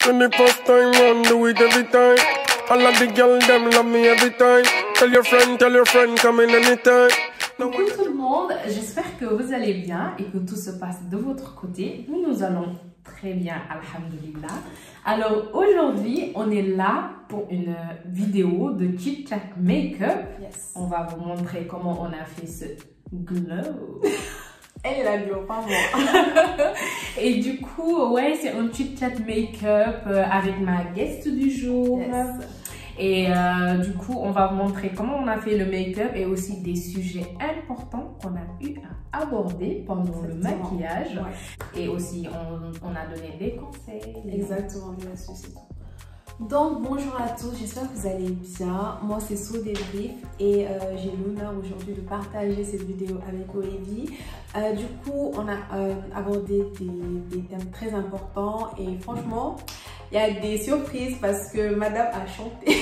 When the first time round, do it every time. All of the girls, them love me every time. Tell your friend, come in anytime. Coucou tout le monde, j'espère que vous allez bien et que tout se passe de votre côté. Nous allons très bien, alhamdoulilah. Alors aujourd'hui, on est là pour une vidéo de Chit Chat Make-up. Yes. On va vous montrer comment on a fait ce glow. Elle est la glow, pas moi. Et du coup, ouais, c'est un Chit Chat Make-up avec ma guest du jour. Yes. Et du coup, on va vous montrer comment on a fait le make-up et aussi des sujets importants qu'on a eu à aborder pendant le maquillage. Ouais. Et aussi, on a donné des conseils. Exactement, bien sûr, c'est tout. Donc, bonjour à tous, j'espère que vous allez bien. Moi, c'est Sodebrief et j'ai l'honneur aujourd'hui de partager cette vidéo avec Oevi. Du coup, on a abordé des thèmes très importants et franchement, il y a des surprises parce que madame a chanté.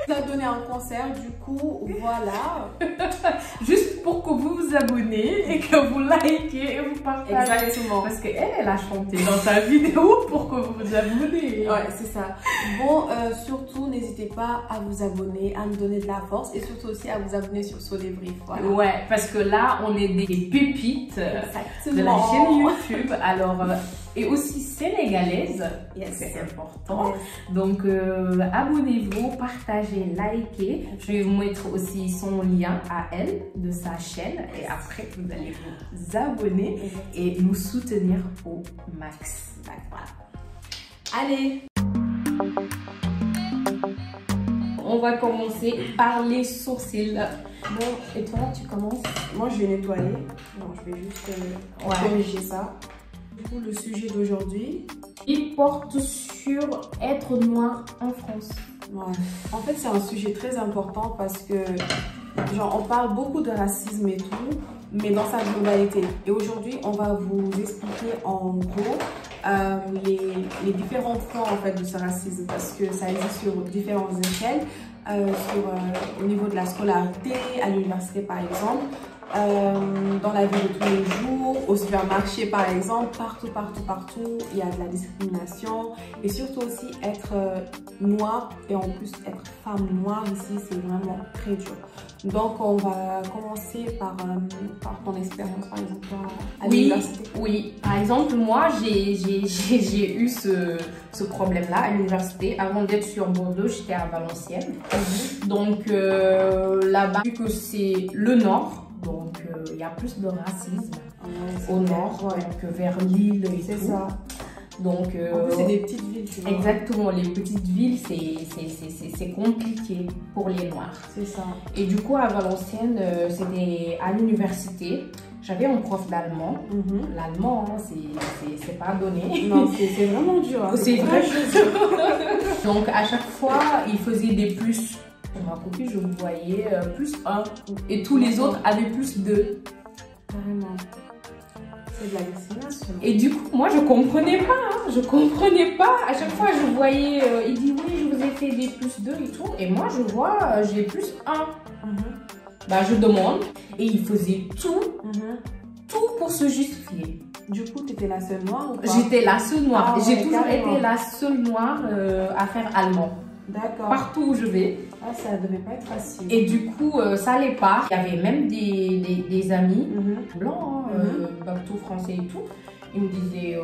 Elle a donné un concert, du coup, voilà. Juste pour que vous vous abonnez et que vous likez et vous partagez. Exactement. Parce qu'elle a chanté dans sa vidéo pour que vous vous abonnez. Ouais, c'est ça. Bon, surtout, n'hésitez pas à vous abonner, à me donner de la force et surtout aussi à vous abonner sur Sodebrief. Voilà. Ouais, parce que là, on est des pépites de la chaîne YouTube. Alors, et aussi sénégalaise, yes. C'est important. Yes. Donc, abonnez-vous, partagez, likez. Je vais vous mettre aussi son lien à elle, de sa chaîne. Et après, vous allez vous abonner et nous soutenir au max. Voilà. Allez! On va commencer par les sourcils. Bon, et toi, tu commences? Moi, je vais nettoyer. Non, je vais juste corriger ça. Du coup, le sujet d'aujourd'hui, il porte sur être noir en France. Ouais. En fait, c'est un sujet très important parce que, genre, on parle beaucoup de racisme et tout, mais dans sa globalité. Et aujourd'hui, on va vous expliquer en gros les différents points en fait de ce racisme parce que ça existe sur différentes échelles, au niveau de la scolarité, à l'université par exemple. Dans la vie de tous les jours, au supermarché par exemple, partout, il y a de la discrimination et surtout aussi être noir et en plus être femme noire ici, c'est vraiment très dur. Donc on va commencer par ton expérience par exemple à l'université. Oui, par exemple moi j'ai eu ce problème-là à l'université. Avant d'être sur Bordeaux, j'étais à Valenciennes. Donc là-bas, vu que c'est le nord, donc il y a plus de racisme au nord que vers Lille et tout. Ça. Donc, en plus, c'est des petites villes, tu vois. Exactement, les petites villes, c'est compliqué pour les Noirs. C'est ça. Et du coup, à Valenciennes, c'était à l'université. J'avais un prof d'allemand. L'allemand, hein, c'est pas donné. Non, c'est vraiment dur. Hein. C'est très dur. Donc, à chaque fois, il faisait des plus. Pour ma copie, je voyais plus 1 et tous les autres avaient plus 2. Carrément. C'est de la discrimination. Et du coup, moi, je comprenais pas. Hein. Je comprenais pas. À chaque fois, je voyais, il dit oui, je vous ai fait des plus 2 et tout. Et moi, je vois, j'ai plus 1. Bah, je demande. Et il faisait tout pour se justifier. Du coup, tu étais la seule noire ou pas? J'étais la seule noire. Ah, j'ai toujours été la seule noire à faire allemand. D'accord. Partout où je vais. Ah, ça devait pas être facile. Et du coup, ça allait pas. Il y avait même des amis blancs, tout français et tout. Ils me disaient,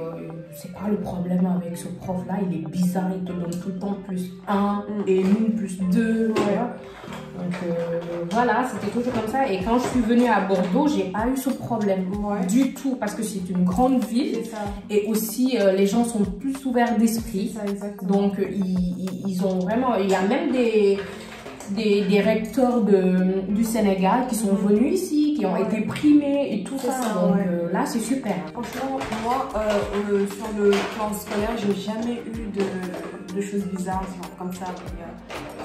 c'est quoi le problème avec ce prof-là? Il est bizarre, il te donne tout le temps plus 1 et nous plus 2. Voilà. Donc voilà, c'était toujours comme ça. Et quand je suis venue à Bordeaux, j'ai pas eu ce problème du tout parce que c'est une grande ville. Ça. Et aussi, les gens sont plus ouverts d'esprit. Donc ils ont vraiment, il y a même des recteurs du Sénégal qui sont venus ici, qui ont été primés et tout ça. Donc là, c'est super. Franchement, moi, sur le plan scolaire, j'ai jamais eu de choses bizarres genre, comme ça.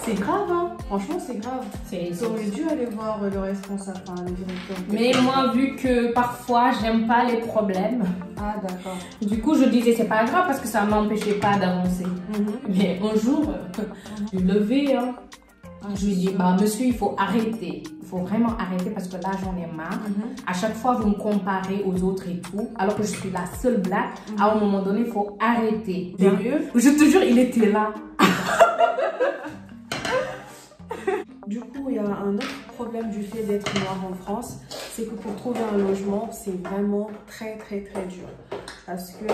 C'est grave, hein. Franchement, c'est grave. J'aurais dû aller voir le responsable, enfin, le directeur. Mais moi, vu que parfois, j'aime pas les problèmes. Ah, d'accord. Du coup, je disais, c'est pas grave parce que ça m'empêchait pas d'avancer. Mais un jour, je suis levée, hein. Je lui dis, bah monsieur, il faut arrêter. Il faut vraiment arrêter parce que là, j'en ai marre. À chaque fois, vous me comparez aux autres et tout, alors que je suis la seule black. À un moment donné, il faut arrêter. Sérieux? Je te jure, il était là. Du coup, il y a un autre problème du fait d'être noir en France, c'est que pour trouver un logement, c'est vraiment très dur. Parce que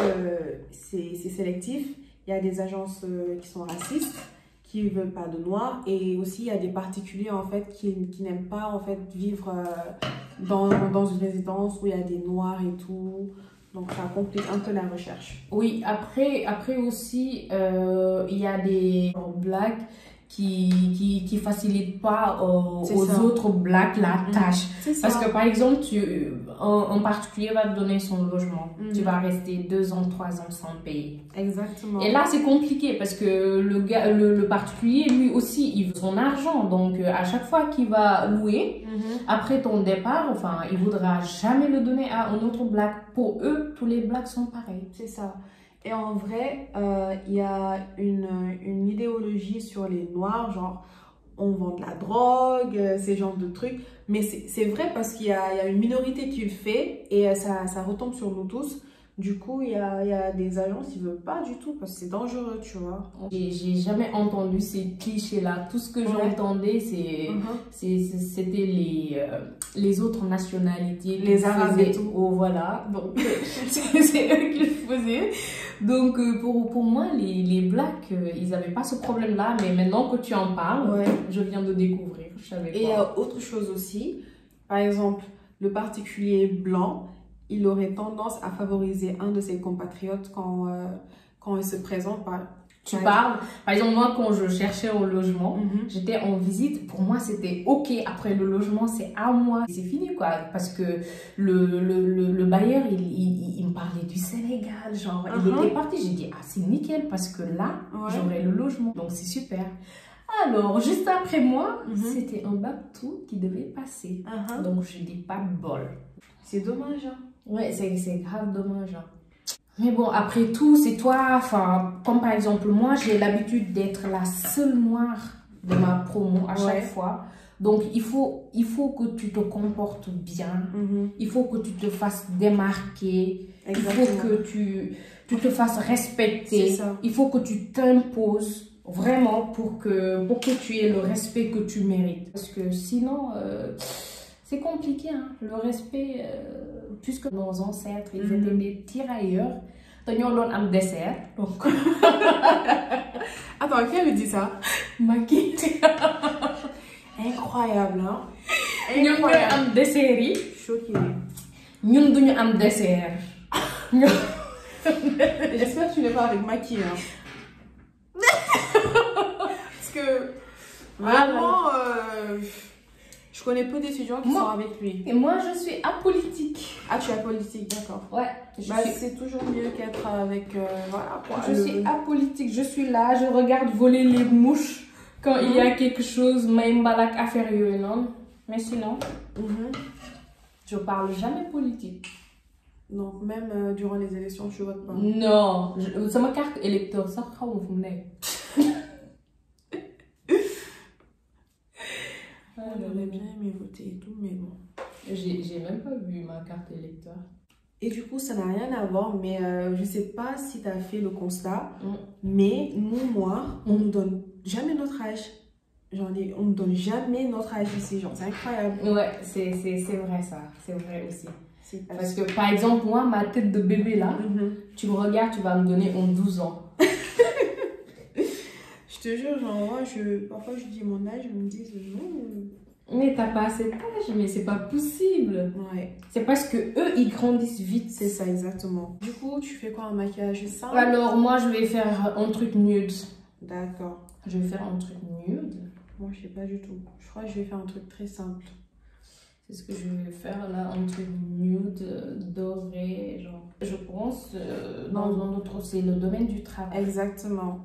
c'est sélectif. Il y a des agences qui sont racistes, qui ne veulent pas de noirs, et aussi il y a des particuliers en fait qui n'aiment pas en fait vivre dans une résidence où il y a des noirs et tout. Donc ça complique un peu la recherche. Oui, après aussi, il y a des blacks qui facilitent pas aux autres blacks la tâche. Parce que par exemple, un particulier va te donner son logement. Tu vas rester 2 ans, 3 ans sans payer. Exactement. Et là, c'est compliqué parce que le particulier, lui aussi, il veut son argent. Donc, à chaque fois qu'il va louer, après ton départ, enfin, il voudra jamais le donner à un autre black. Pour eux, tous les blacks sont pareils. C'est ça. Et en vrai, il y a une idéologie sur les noirs, genre on vend de la drogue, ces genres de trucs. Mais c'est vrai parce qu'il y a une minorité qui le fait et ça retombe sur nous tous. Du coup, il y a des agences qui ne veulent pas du tout parce que c'est dangereux, tu vois. J'ai jamais entendu ces clichés-là. Tout ce que j'entendais, c'était les autres nationalités. Les Arabes et tout. Oh, voilà. Donc, c'est eux qui le faisaient. Donc, pour moi, les blacks, ils n'avaient pas ce problème-là. Mais maintenant que tu en parles, je viens de découvrir. Je savais pas. Et autre chose aussi, par exemple, le particulier blanc, il aurait tendance à favoriser un de ses compatriotes quand il se présente. Tu parles, par exemple, moi, quand je cherchais un logement, j'étais en visite, pour moi, c'était OK. Après, le logement, c'est à moi. C'est fini, quoi. Parce que le bailleur, il me parlait du Sénégal, genre, il était parti. J'ai dit, ah, c'est nickel, parce que là, j'aurai le logement. Donc, c'est super. Alors, juste après moi, c'était un Babtou qui devait passer. Donc, je dis pas de bol. C'est dommage, hein. Ouais, c'est grave dommage. Hein. Mais bon, après tout, c'est toi, enfin, comme par exemple, moi, j'ai l'habitude d'être la seule noire de ma promo à chaque fois. Donc, il faut que tu te comportes bien. Il faut que tu te fasses démarquer. Exactement. Il faut que tu te fasses respecter. Il faut que tu t'imposes vraiment pour que tu aies le respect que tu mérites. Parce que sinon... c'est compliqué, hein, le respect, puisque nos ancêtres, ils étaient des tirailleurs. Ils ont un dessert. Donc... Attends, qui avait dit ça? Maki. Incroyable, hein? Ils ont un dessert. Choqué. Nous avons un dessert. J'espère que tu n'es pas avec Maki, hein? Parce que, vraiment... je connais peu d'étudiants qui sont avec lui. Et moi, je suis apolitique. Ah, tu es apolitique, d'accord. Ouais. C'est toujours mieux qu'être avec... voilà, quoi. Je suis apolitique. Je suis là, je regarde voler les mouches quand il y a quelque chose. Maïmbalak affaire non. Mais sinon, je parle jamais politique. Donc, même durant les élections, tu votes pas? Non. C'est ma carte électeur. Ça, J'aurais bien aimé voter et tout, mais bon. J'ai même pas vu ma carte électeur. Et du coup, ça n'a rien à voir, mais je sais pas si tu as fait le constat, mais nous, noirs, on nous donne jamais notre âge. On nous donne jamais notre âge ici, genre, c'est incroyable. Ouais, c'est vrai ça, c'est vrai aussi. Parce que par exemple, moi, ma tête de bébé là, tu me regardes, tu vas me donner en 12 ans. Je te jure, genre, moi, parfois je dis mon âge, ils me disent non. Mais t'as pas cet âge, mais c'est pas possible. Ouais. C'est parce que eux, ils grandissent vite. C'est ça, exactement. Du coup, tu fais quoi, un maquillage simple? Alors, moi, je vais faire un truc nude. D'accord. Je vais faire un truc nude. Moi, je sais pas du tout. Je crois que je vais faire un truc très simple. C'est ce que je vais faire là, un truc nude, doré, genre. Je pense, dans un autre, c'est le domaine du travail. Exactement.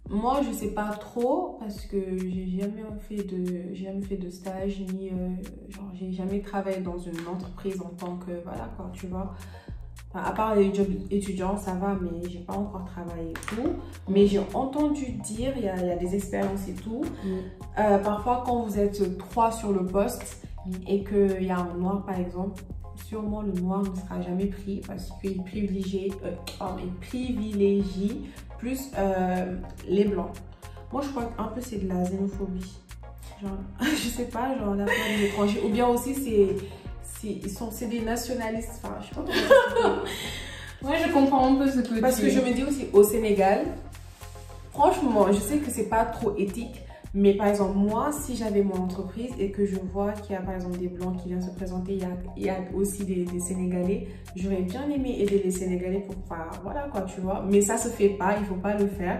Moi, je sais pas trop parce que j'ai jamais fait de stage ni genre j'ai jamais travaillé dans une entreprise en tant que voilà quoi, tu vois. Enfin, à part les jobs étudiants, ça va, mais j'ai pas encore travaillé et tout. Mais j'ai entendu dire, il y a des expériences et tout. Parfois, quand vous êtes 3 sur le poste et qu'il y a un noir, par exemple, sûrement le noir ne sera jamais pris parce qu'il privilégie plus les blancs. Moi, je crois qu'un peu c'est de la xénophobie. Genre, je sais pas, genre la peur des étrangers. Ou bien aussi, c'est des nationalistes. Enfin, je sais pas comment ça. Ouais, je comprends un peu ce que parce que je me dis aussi, au Sénégal, franchement, je sais que c'est pas trop éthique. Mais par exemple, moi, si j'avais mon entreprise et que je vois qu'il y a par exemple des Blancs qui viennent se présenter, il y a aussi des Sénégalais, j'aurais bien aimé aider les Sénégalais pour... Enfin, voilà quoi, tu vois. Mais ça se fait pas, il faut pas le faire.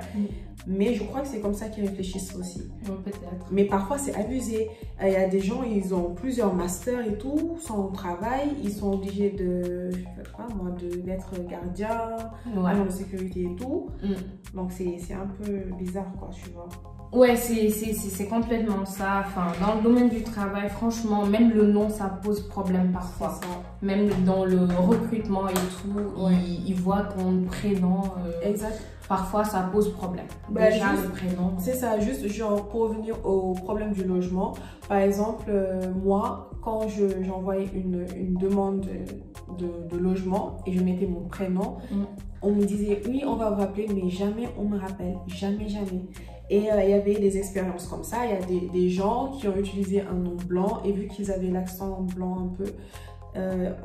Mais je crois que c'est comme ça qu'ils réfléchissent aussi. Bon, peut-être. Mais parfois, c'est abusé. Il y a des gens, ils ont plusieurs masters et tout, sans travail. Ils sont obligés de, je sais pas moi, d'être gardien, agent de sécurité et tout. Donc, c'est un peu bizarre, quoi, tu vois. Ouais, c'est complètement ça. Enfin, dans le domaine du travail, franchement, même le nom, ça pose problème parfois. Même dans le recrutement et tout, ils voient ton prénom. Exact. Parfois, ça pose problème. Bah, déjà, juste, le prénom. C'est ça, juste genre pour revenir au problème du logement. Par exemple, moi, quand j'envoyais une demande de logement et je mettais mon prénom, on me disait oui, on va vous rappeler, mais jamais on me rappelle. Jamais, jamais. Et il y avait des expériences comme ça. Il y a des gens qui ont utilisé un nom blanc et vu qu'ils avaient l'accent blanc un peu,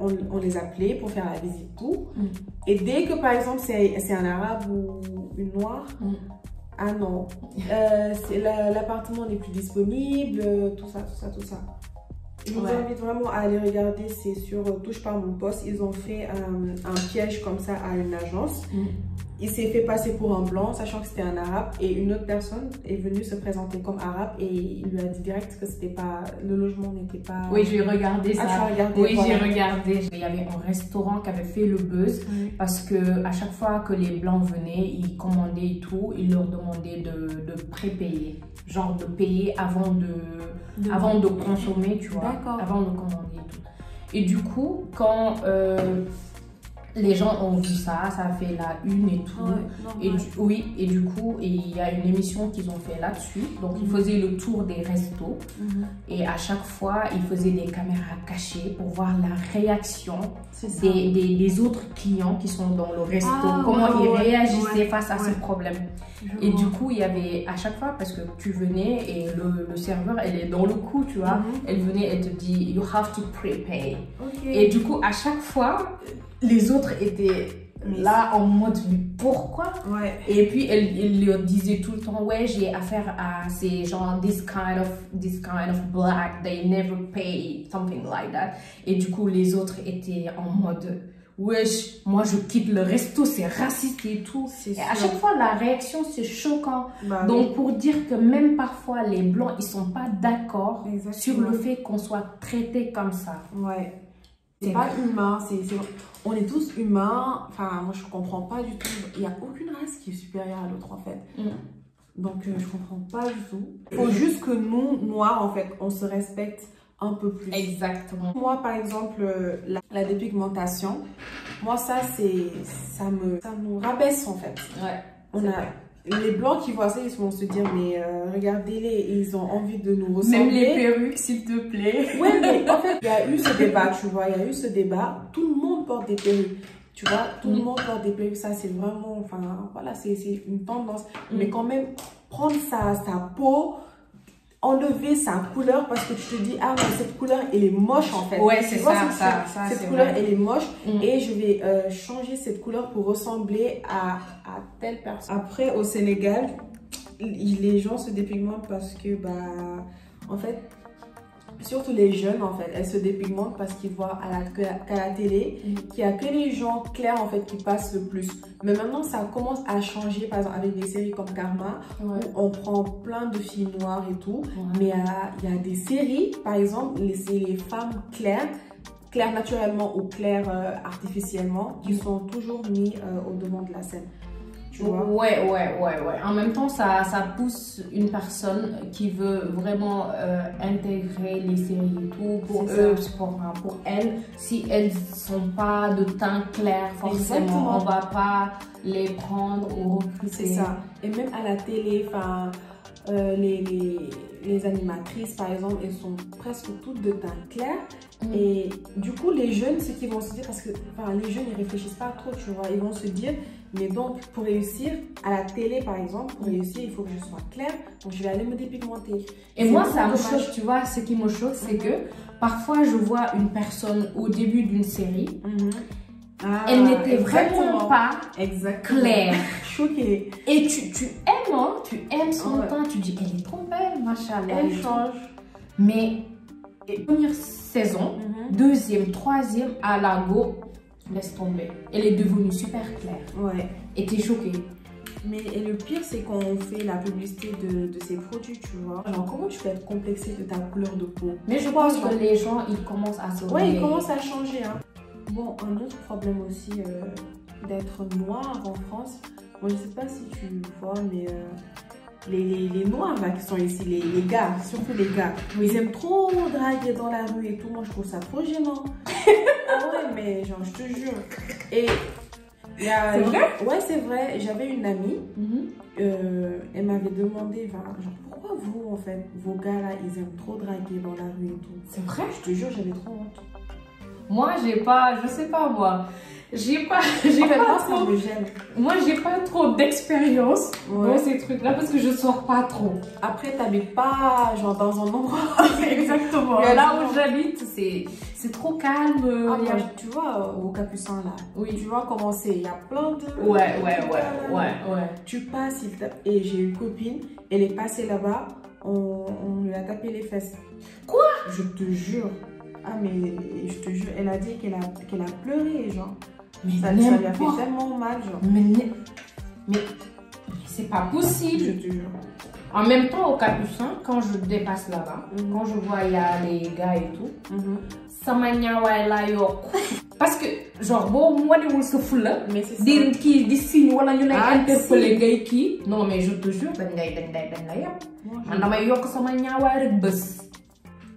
on les appelait pour faire la visite tout. Et dès que par exemple c'est un arabe ou une noire, ah non, l'appartement n'est plus disponible, tout ça. Je vous invite vraiment à aller regarder, c'est sur Touche par mon poste. Ils ont fait un piège comme ça à une agence. Il s'est fait passer pour un blanc, sachant que c'était un arabe, et une autre personne est venue se présenter comme arabe et il lui a dit direct que c'était pas, le logement n'était pas... Oui, j'ai regardé ça. Tu as regardé, oui, voilà. j'ai regardé. Il y avait un restaurant qui avait fait le buzz parce que à chaque fois que les blancs venaient, ils commandaient et tout, ils leur demandaient de pré-payer, genre de payer avant de consommer, tu vois, avant de commander et tout. Et du coup, quand les gens ont vu ça, ça a fait la une et tout. Et du coup, il y a une émission qu'ils ont fait là-dessus. Donc, ils faisaient le tour des restos. Et à chaque fois, ils faisaient des caméras cachées pour voir la réaction des autres clients qui sont dans le resto. Comment ils réagissaient face à ce problème. Et du coup, il y avait à chaque fois, parce que tu venais et le serveur, elle est dans le coup, tu vois. Elle venait, elle te dit, you have to prepay. Et du coup, à chaque fois, les autres étaient là en mode, mais pourquoi? Et puis, elle leur disait tout le temps, ouais, j'ai affaire à ces gens, this kind of black, they never pay, something like that. Et du coup, les autres étaient en mode... Wesh, moi je quitte le resto, c'est raciste et tout. Et à chaque fois, la réaction, c'est choquant. Donc, pour dire que même parfois, les blancs, ils sont pas d'accord sur le fait qu'on soit traité comme ça. C'est pas humain, on est tous humains. Enfin, moi je comprends pas du tout. Il n'y a aucune race qui est supérieure à l'autre en fait. Donc, je comprends pas du tout. Il faut juste que nous, noirs, en fait, on se respecte un peu plus. Exactement. Moi, par exemple, la dépigmentation, moi, ça me rabaisse, en fait. Les blancs qui voient ça, ils vont se dire, mais regardez-les, ils ont envie de nous ressembler. Même les perruques, s'il te plaît. Oui, mais en fait, il y a eu ce débat, tu vois, il y a eu ce débat. Tout le monde porte des perruques. Tu vois, tout le monde porte des perruques, ça c'est vraiment, enfin, voilà, c'est une tendance. Mais quand même, prendre sa peau, enlever sa couleur parce que tu te dis, ah non, cette couleur, elle est moche en fait. Ouais, c'est ça. Cette couleur, elle est moche et je vais changer cette couleur pour ressembler à telle personne. Après, au Sénégal, les gens se dépigmentent parce que, en fait, surtout les jeunes, en fait, elles se dépigmentent parce qu'ils voient qu'à la télé qu'il n'y a que les gens clairs, en fait, qui passent le plus. Mais maintenant, ça commence à changer, par exemple, avec des séries comme Karma, où on prend plein de filles noires et tout. Mais il y a des séries, par exemple, c'est les femmes claires naturellement ou claires artificiellement, qui sont toujours mis au devant de la scène. tu vois. Ouais. En même temps, ça pousse une personne qui veut vraiment intégrer les séries et tout. Pour eux, pour elles, si elles sont pas de teint clair, forcément, exactement, on va pas les prendre ou recruter. C'est ça. Et même à la télé, enfin, les animatrices, par exemple, elles sont presque toutes de teint clair. Et du coup, les jeunes, ce qu'ils vont se dire, parce que les jeunes, ils réfléchissent pas trop, tu vois. Ils vont se dire, mais donc, pour réussir, à la télé, par exemple, pour réussir, il faut que je sois claire. Donc, je vais aller me dépigmenter. Et moi, ça me choque, tu vois. Ce qui me choque, c'est que parfois, je vois une personne au début d'une série. Elle n'était vraiment pas claire. Choquée. Et tu aimes, hein, tu aimes son teint, tu dis, elle est trop belle, machallah. Elle change. Mais, première saison, deuxième, troisième, à la go, laisse tomber. Elle est devenue super claire. Ouais. Et t'es choquée. Mais et le pire, c'est quand on fait la publicité de ces produits, tu vois. Alors, comment tu peux être complexée de ta couleur de peau? Mais je pense que les gens, ils commencent à se réveiller. Ouais, ils commencent à changer, hein. Bon, un autre problème aussi d'être noir en France. Moi, je sais pas si tu vois, mais les noirs là qui sont ici, les gars, surtout les gars, ils aiment trop draguer dans la rue et tout. Moi, je trouve ça trop gênant. Ah ouais, mais genre, je te jure. Et c'est vrai? Ouais, c'est vrai. J'avais une amie, elle m'avait demandé, genre, pourquoi vous, en fait, vos gars là, ils aiment trop draguer dans la rue et tout. C'est vrai? Je te jure, j'avais trop honte. Moi, je sais pas moi. Moi, j'ai pas trop d'expérience dans ces trucs-là parce que je sors pas trop. Après, t'habites pas genre dans un endroit. Exactement. Là où j'habite, c'est trop calme. Tu vois, au Capucin là. Oui. Tu vois comment c'est. Il y a plein de. Ouais. Tu passes, et j'ai une copine, elle est passée là-bas, on lui a tapé les fesses. Quoi? Je te jure. Ah, mais je te jure, elle a dit qu'elle a pleuré, genre. Mais ça lui a fait tellement mal, genre. Mais c'est pas possible. Je te jure. En même temps, au Capucin, quand je dépasse là-bas, quand je vois il y a les gars et tout, ça m'a là yok. Parce que, genre, bon, moi, je suis fou là. Mais c'est ça. Dire qui dit signe, voilà, nous l'avons interpellé, gars qui. Non, mais je te jure, ben,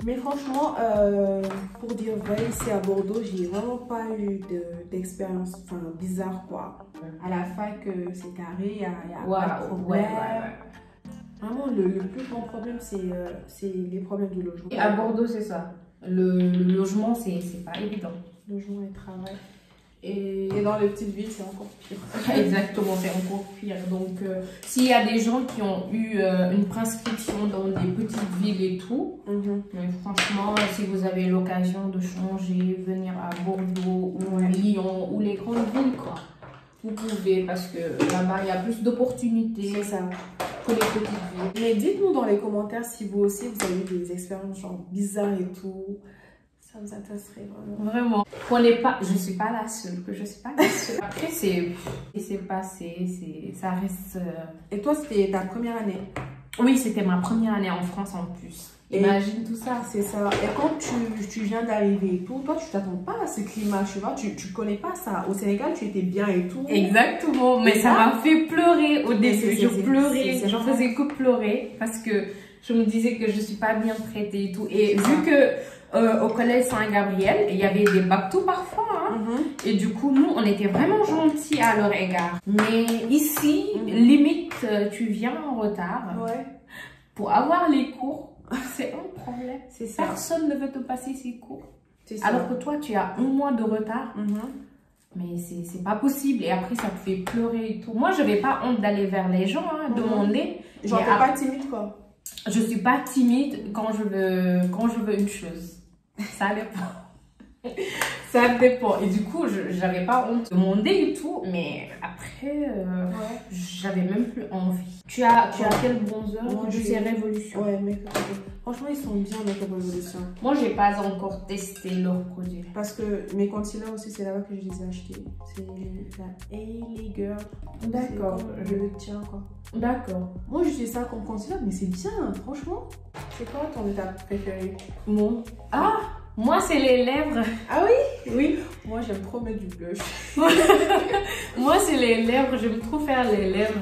mais franchement, pour dire vrai, ici à Bordeaux, j'ai vraiment pas eu d'expérience bizarre, quoi. À la fac, c'est carré, il n'y a pas de problème. Vraiment, le plus grand problème, c'est les problèmes de logement. Et à Bordeaux, c'est ça. Le logement, c'est pas évident. Logement et travail. Et dans les petites villes, c'est encore pire. Exactement, c'est encore pire. Donc, s'il y a des gens qui ont eu une prescription dans des petites villes et tout, mais franchement, si vous avez l'occasion de changer, venir à Bordeaux ou à Lyon ou les grandes villes, quoi, vous pouvez, parce que là-bas, il y a plus d'opportunités. C'est ça. Que les petites villes. Mais dites-nous dans les commentaires si vous aussi, vous avez eu des expériences genre bizarres et tout. Ça vous intéresserait vraiment. Je suis pas la seule, Après, c'est passé, ça reste. Et toi, c'était ta première année? Oui, c'était ma première année en France en plus. Imagine tout ça. C'est ça. Et quand tu viens d'arriver et tout, toi, tu t'attends pas à ce climat, tu vois, tu connais pas ça. Au Sénégal, tu étais bien et tout. Exactement, mais ça m'a fait pleurer au début. Je pleurais, j'en faisais que pleurer parce que je me disais que je suis pas bien traitée et tout. Et vu que au collège Saint-Gabriel, il y avait des bactous parfois, hein. Et du coup, nous, on était vraiment gentils à leur égard. Mais ici, limite, tu viens en retard pour avoir les cours. C'est un problème. Personne ne veut te passer ces cours. Alors que toi, tu as un mois de retard. Mais c'est pas possible. Et après, ça te fait pleurer et tout. Moi, je n'avais pas honte d'aller vers les gens, demander. Genre, t'es pas timide, quoi. Je suis pas timide quand je veux une chose. Ça dépend. Ça dépend. Et du coup, j'avais pas honte de demander et tout. Mais après, j'avais même plus envie. Tu as quel bronzer? Moi, c'est Révolution. Ouais, mais franchement, ils sont bien avec Révolution. Moi, j'ai pas encore testé leurs produits. Parce que mes concealers aussi, c'est là-bas que je les ai achetés. C'est la A-Lee Girl. D'accord. Je le tiens, quoi. D'accord. Moi, j'utilise ça comme concealer, mais c'est bien, franchement. C'est quoi ton étape préférée? Mon. Ah! Moi, c'est les lèvres. Ah oui? Oui. Moi, j'aime trop mettre du blush. Moi, c'est les lèvres. J'aime trop faire les lèvres.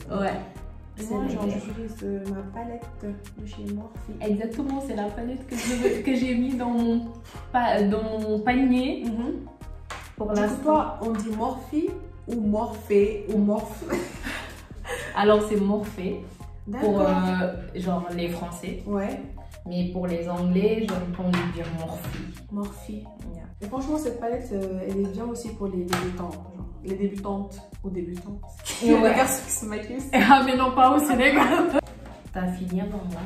D'accord. Ouais. Moi, j'utilise ma palette de chez Morphe. Exactement, c'est la palette que j'ai mis dans mon panier. Pour l'instant. Toi, on dit Morphe ou Morphée ou Morphe? Alors, c'est Morphe pour genre les Français. Ouais. Mais pour les Anglais, j'entends dire Morphe. Morphe. Yeah. Et franchement, cette palette, elle est bien aussi pour les débutants. Genre, les débutantes ou débutantes. Et ouais. Les garçons qui se maquillent. Ah, mais non, pas au Sénégal. T'as fini avant moi.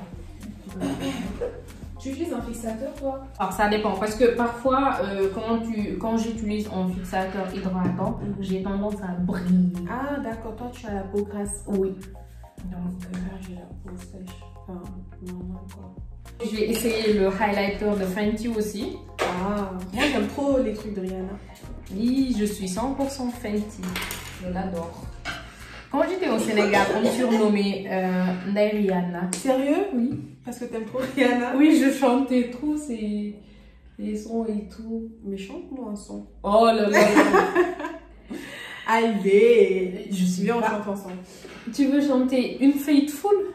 Tu utilises un fixateur, toi? Alors, ça dépend. Parce que parfois, quand j'utilise un fixateur hydratant, j'ai tendance à briller. Ah, d'accord. Toi, tu as la peau grasse. Oui. Donc, là, j'ai la peau sèche. Enfin, normal, quoi. J'ai essayé le highlighter de Fenty aussi. Ah, moi j'aime trop les trucs de Rihanna. Oui, je suis 100% Fenty. Je l'adore. Quand j'étais au Sénégal, on me surnommait Ndeye Rihanna. Sérieux? Oui. Parce que t'aimes trop Rihanna? Oui, je chantais trop les sons et tout. Mais chante-nous un son. Oh là là. Allez, je suis bien, on pas... chante ensemble. Tu veux chanter une Faithful?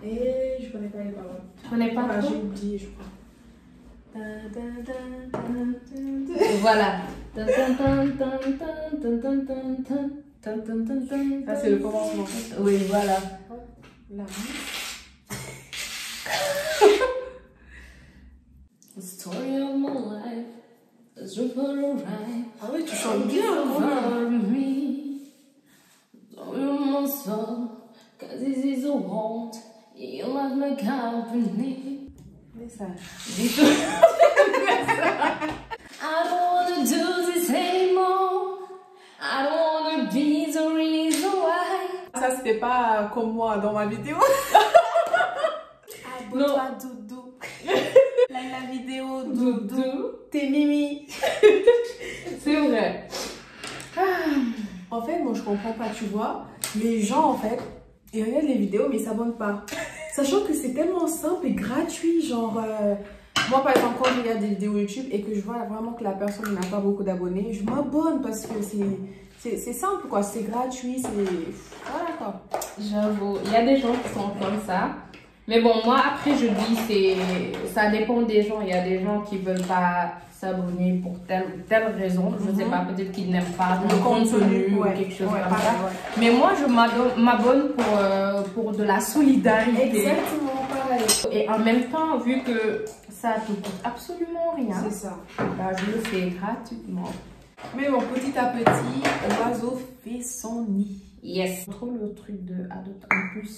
Et je connais pas les paroles. Tu connais pas? J'ai oublié, je crois. Voilà. Ça, c'est le commencement. Oui, voilà. Là. The story of my life is right. Ah oui, tu chantes bien, Cause this is a want, you love my company. Message. I don't wanna do this anymore. I don't wanna be the reason why. Ça, c'était pas comme moi dans ma vidéo. Abonne-toi, doudou. Like la vidéo, doudou. T'es mimi. C'est vrai. En fait, moi, je comprends pas, tu vois. Les gens, en fait, ils regardent les vidéos, mais ils s'abonnent pas. Sachant que c'est tellement simple et gratuit, genre... moi, par exemple, quand je regarde des vidéos YouTube et que je vois vraiment que la personne n'a pas beaucoup d'abonnés, je m'abonne parce que c'est simple, quoi. C'est gratuit, c'est... Voilà, quoi. J'avoue, il y a des gens qui sont comme ça. Mais bon, moi, après, je dis, ça dépend des gens. Il y a des gens qui veulent pas s'abonner pour telle ou telle raison. Je ne sais pas, peut-être qu'ils n'aiment pas le contenu ou quelque chose comme ça. Mais moi, je m'abonne pour de la solidarité. Exactement, pareil. Et en même temps, vu que ça ne coûte absolument rien, c'est ça. Bah, je le fais gratuitement. Mais bon, petit à petit, l'oiseau fait son nid. Yes. Trop le truc de Adopt. En plus,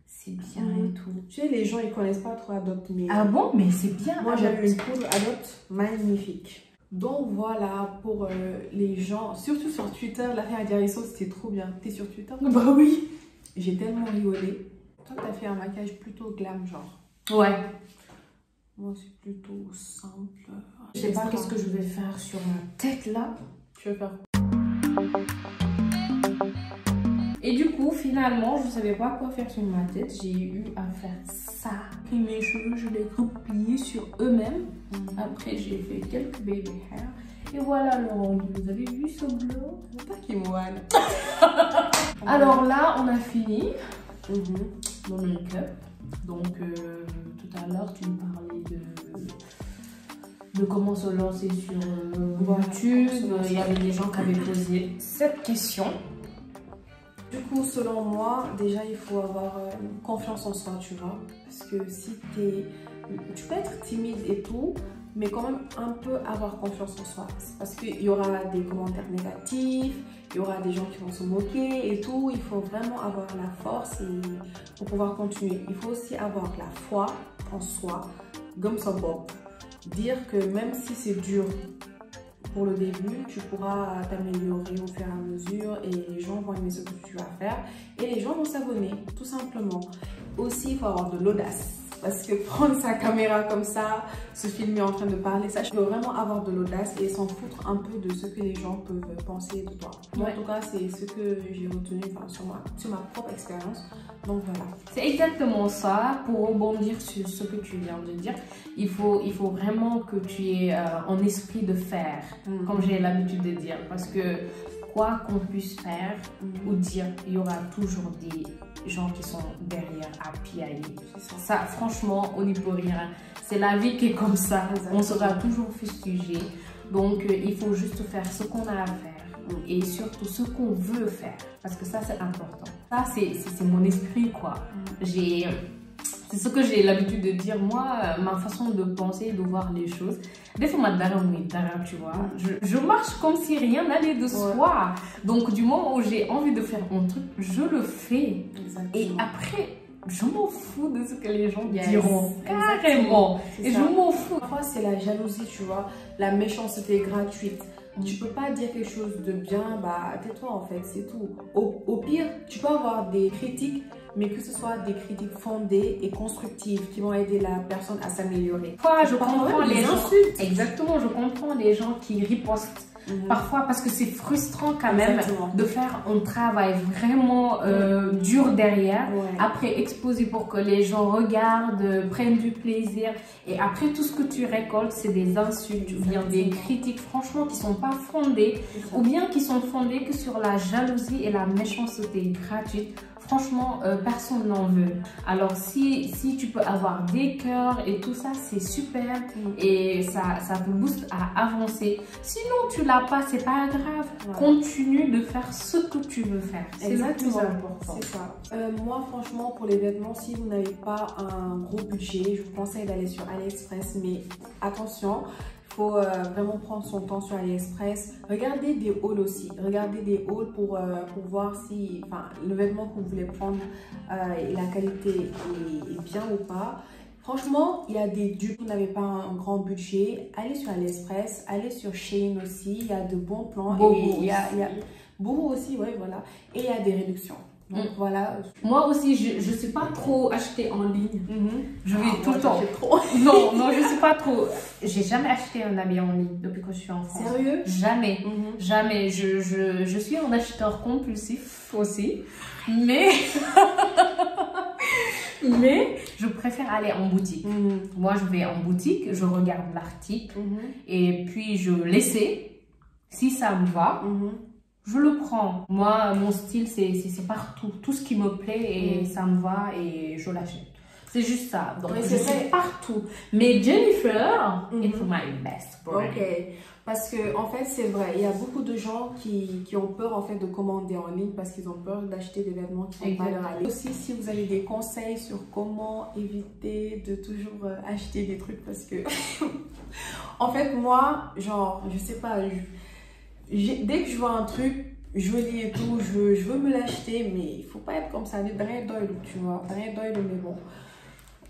c'est bien et tout. Tu sais, les gens, ils connaissent pas trop Adopt. Mais... Ah bon? Mais c'est bien. Moi, j'avais une poudre Adopt magnifique. Donc voilà, pour les gens, surtout sur Twitter, l'affaire Diarisso, c'était trop bien. T'es sur Twitter? Bah oui. J'ai tellement rigolé. Toi, t'as fait un maquillage plutôt glam, genre. Ouais. Moi, c'est plutôt simple. Je sais pas qu'est-ce que je vais faire sur ma tête là. Tu vas faire quoi? Et du coup, finalement, je savais pas quoi faire sur ma tête. J'ai eu à faire ça. Et mes cheveux, je les repliés sur eux-mêmes. Après, j'ai fait quelques baby hair. Et voilà le rendu. Vous avez vu ce glow? C'est pas qui moine. Alors là, on a fini mon make-up. Donc, tout à l'heure, tu me parlais de comment se lancer sur YouTube. Il y avait des gens qui avaient posé cette question. Du coup, selon moi, déjà, il faut avoir confiance en soi, tu vois. Parce que si tu peux être timide et tout, mais quand même un peu avoir confiance en soi. Parce qu'il y aura des commentaires négatifs, il y aura des gens qui vont se moquer et tout. Il faut vraiment avoir la force pour pouvoir continuer. Il faut aussi avoir la foi en soi, comme ça, bon. Dire que même si c'est dur pour le début, tu pourras t'améliorer au fur et à mesure et les gens vont aimer ce que tu vas faire et les gens vont s'abonner, tout simplement. Aussi, il faut avoir de l'audace. Parce que prendre sa caméra comme ça, se filmer en train de parler, ça, je veux vraiment avoir de l'audace et s'en foutre un peu de ce que les gens peuvent penser de toi. Moi, en tout cas, c'est ce que j'ai retenu sur ma propre expérience. Donc voilà. C'est exactement ça. Pour rebondir sur ce que tu viens de dire, il faut vraiment que tu aies un esprit de faire, comme j'ai l'habitude de dire. Parce que quoi qu'on puisse faire ou dire, il y aura toujours des gens qui sont derrière à piailler. Ça, franchement, on n'y peut rien. C'est la vie qui est comme ça. Exactement. On sera toujours fustigé. Donc, il faut juste faire ce qu'on a à faire. Et surtout ce qu'on veut faire, parce que ça c'est important. Ça c'est mon esprit quoi. C'est ce que j'ai l'habitude de dire, moi, ma façon de penser, de voir les choses. Des fois, tu vois, je marche comme si rien n'allait de soi. Donc du moment où j'ai envie de faire un truc, je le fais. Exactement. Et après, je m'en fous de ce que les gens diront. Carrément. Et je m'en fous. Parfois, c'est la jalousie, tu vois, la méchanceté gratuite. Tu peux pas dire quelque chose de bien, bah tais-toi en fait, c'est tout. Au pire, tu peux avoir des critiques, mais que ce soit des critiques fondées et constructives qui vont aider la personne à s'améliorer. Je comprends les gens. Exactement, je comprends les gens qui ripostent. Parfois parce que c'est frustrant quand même de faire un travail vraiment dur derrière, après exposer pour que les gens regardent, prennent du plaisir et après tout ce que tu récoltes c'est des insultes ou bien des critiques franchement qui sont pas fondées ou bien qui sont fondées que sur la jalousie et la méchanceté gratuite. Franchement, personne n'en veut. Alors, si tu peux avoir des cœurs et tout ça, c'est super. Et ça te booste à avancer. Sinon, tu l'as pas, c'est pas grave. Continue de faire ce que tu veux faire. C'est le plus important. C'est ça. Moi, franchement, pour les vêtements, si vous n'avez pas un gros budget, je vous conseille d'aller sur AliExpress. Mais attention, il faut vraiment prendre son temps sur AliExpress. Regardez des hauls aussi. Regardez des hauls pour voir si le vêtement que vous voulez prendre, la qualité est bien ou pas. Franchement, il y a des dupes. Vous n'avez pas un grand budget, allez sur AliExpress, allez sur Shein aussi. Il y a de bons plans. Il y a Boho aussi, ouais, voilà. Et il y a des réductions. Donc voilà. Moi aussi, je ne suis pas trop achetée en ligne. Je vais tout le temps. Non, je ne suis pas trop. J'ai jamais acheté un habit en ligne depuis que je suis en France. Sérieux? Jamais. Jamais. Je suis un acheteur compulsif aussi. Mais je préfère aller en boutique. Moi, je vais en boutique, je regarde l'article et puis je l'essaie. Si ça me va, je le prends. Moi, mon style, c'est partout. Tout ce qui me plaît et ça me va et je l'achète. C'est juste ça. Donc, je sais partout. Mais Jennifer, it's my best brand. Ok. Parce que, en fait, c'est vrai. Il y a beaucoup de gens qui ont peur, en fait, de commander en ligne parce qu'ils ont peur d'acheter des vêtements qui ne sont pas leur aller. Aussi, si vous avez des conseils sur comment éviter de toujours acheter des trucs parce que... en fait, moi, genre, je sais pas... Dès que je vois un truc joli et tout, je veux me l'acheter, mais il faut pas être comme ça, tu vois, mais bon.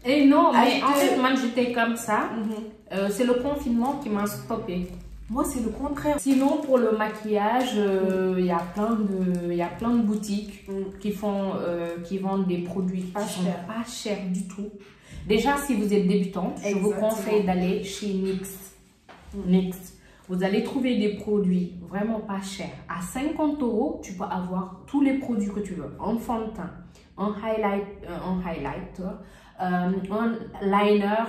Et non, mais en fait, moi j'étais comme ça. C'est le confinement qui m'a stoppé. Moi, c'est le contraire. Sinon, pour le maquillage, il y a plein de boutiques qui vendent des produits pas chers du tout. Déjà, si vous êtes débutante, je vous conseille d'aller chez NYX. Vous allez trouver des produits vraiment pas chers. À 50 €, tu peux avoir tous les produits que tu veux. Un fond de teint, un highlighter, un liner,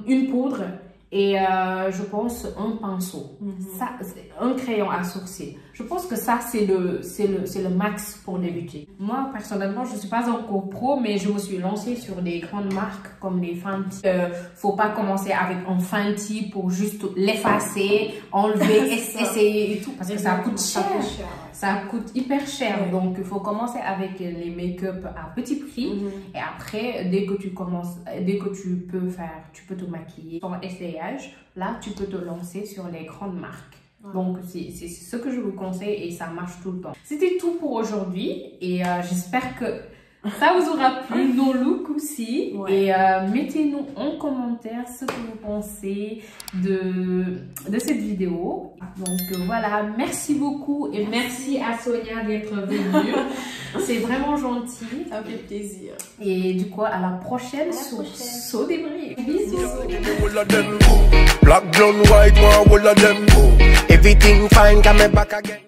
une poudre et je pense un pinceau. Ça, un crayon à sourcils. Je pense que ça, c'est le max pour débuter. Moi, personnellement, je ne suis pas encore pro, mais je me suis lancée sur des grandes marques comme les Fenty. Faut pas commencer avec un Fenty pour juste l'effacer, enlever, essayer et tout, parce que ça coûte cher. Ça coûte hyper cher. Donc, il faut commencer avec les make-up à petit prix. Et après, dès que tu peux te maquiller sans essayage, là, tu peux te lancer sur les grandes marques. Donc, c'est ce que je vous conseille et ça marche tout le temps. C'était tout pour aujourd'hui et j'espère que ça vous aura plu, nos looks aussi. Et mettez-nous en commentaire ce que vous pensez de cette vidéo. Donc voilà, merci beaucoup et merci à Sonia d'être venue. C'est vraiment gentil. Ça fait plaisir. Et du coup, à la prochaine sur So Débris. Bisous. Black, blonde, white, one, all of them. Everything fine, come back again.